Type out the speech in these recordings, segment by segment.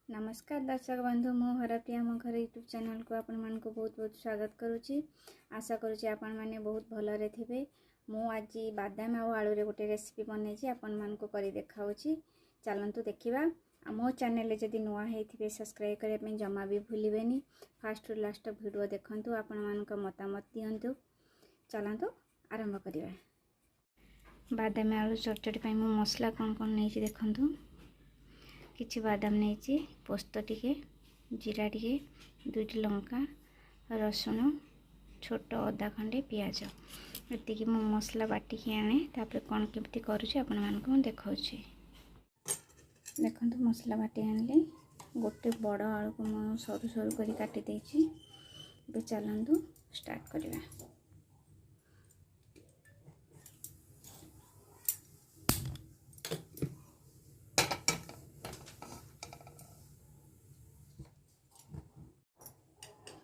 नमस्कार दर्शक बंधु मु हरप्रिया मो घर यूट्यूब चैनल को आपण मान को बहुत बहुत स्वागत करुच्ची। आशा करुच्ची आपण माने बहुत भलरे थिबे। मु आज बादाम आ आलू रे गोटे रेसिपी बनैछि आपण मान को करी देखाउछि। चलंतु देखिबा। मो चैनल रे जदि नुआ हेथिबे सब्सक्राइब करे पे जमा भी भूलिबेनी। फास्ट टू लास्ट वीडियो देखंतु आपण मान को मतामत दियंतु। चलंतु आरंभ करिबा। बादाम आलू चटचटी पई मु मसला कोन कोन नैछि देखंतु। किछि बादाम नहीं पोस्त टिके जीरा टिके दुईटी लंका रसुण छोट अदा खंडे पियाज एतिकी मो मसला बाटिकी आने तापर कौन केमती करुच्छे आपण मानक मु देखाउछि। देखंतु मसला बाटी आनले गोटे बड़ आलू को मु सरू सरू करी काटी देछि। बे चलंतु स्टार्ट करिवा।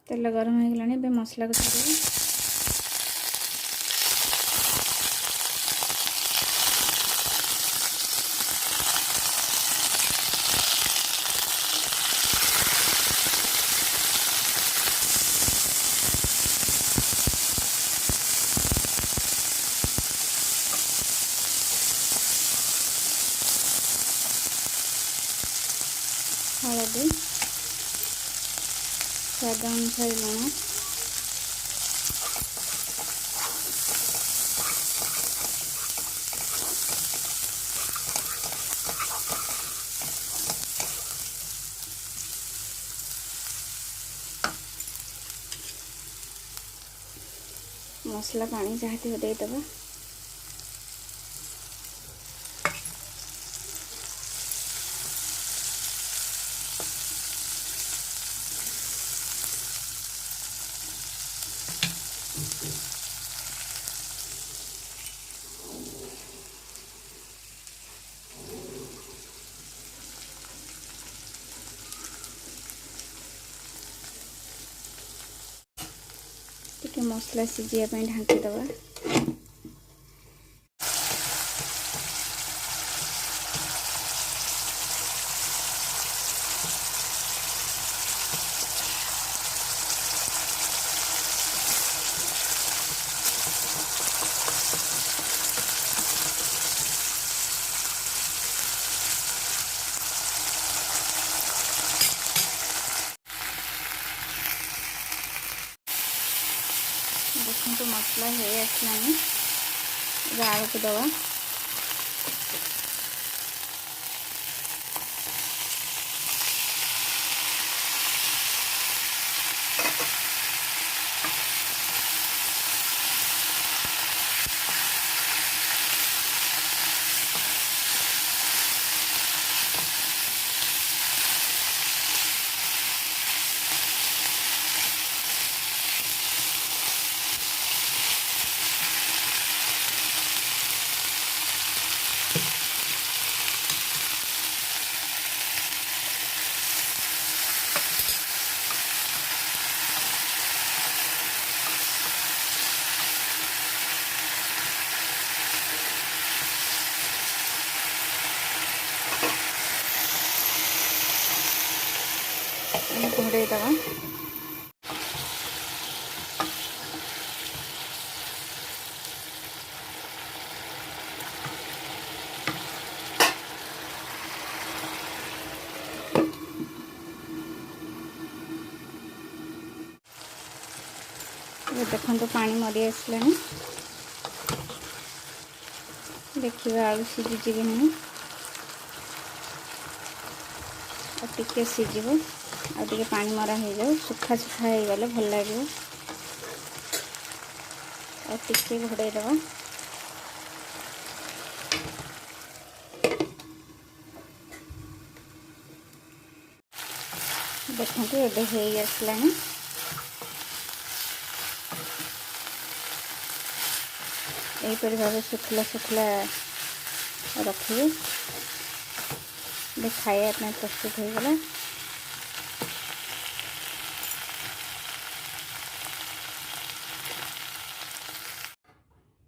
तेल गरम हो गलानी बे मसला को छाड़ी हल्दी स्वाद अनुसार लुण मसला पानी जहाँ थी देदबा। टिके मसला सीझिया ढांकी दबा। देखो मसला हो आसलानी आलू को दबा। घोड़े दवा। देखो तो पानी मरी आसला देखिए आलू सीझी कि नहीं टिके सीझ आ टिके पानी मरा हो जाओ सुखा सुखा हो गले भल लगे आ टिके घोड़े दवा। देखो एबे हो आसला यहीपर भाव सुखला सुखला रखिए खाया प्रस्तुत हो गला।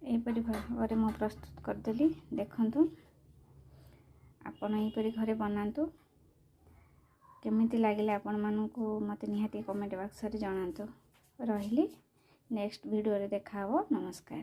यहीपरी भाव मैं प्रस्तुत करदेली। देखंतु आपण यहीपरी घरे बनातु। केमिति लागिले आपण मानकु मते निहाती कमेंट बॉक्स रे जणांतु। रहिली नेक्स्ट वीडियो रे देखा हो। नमस्कार।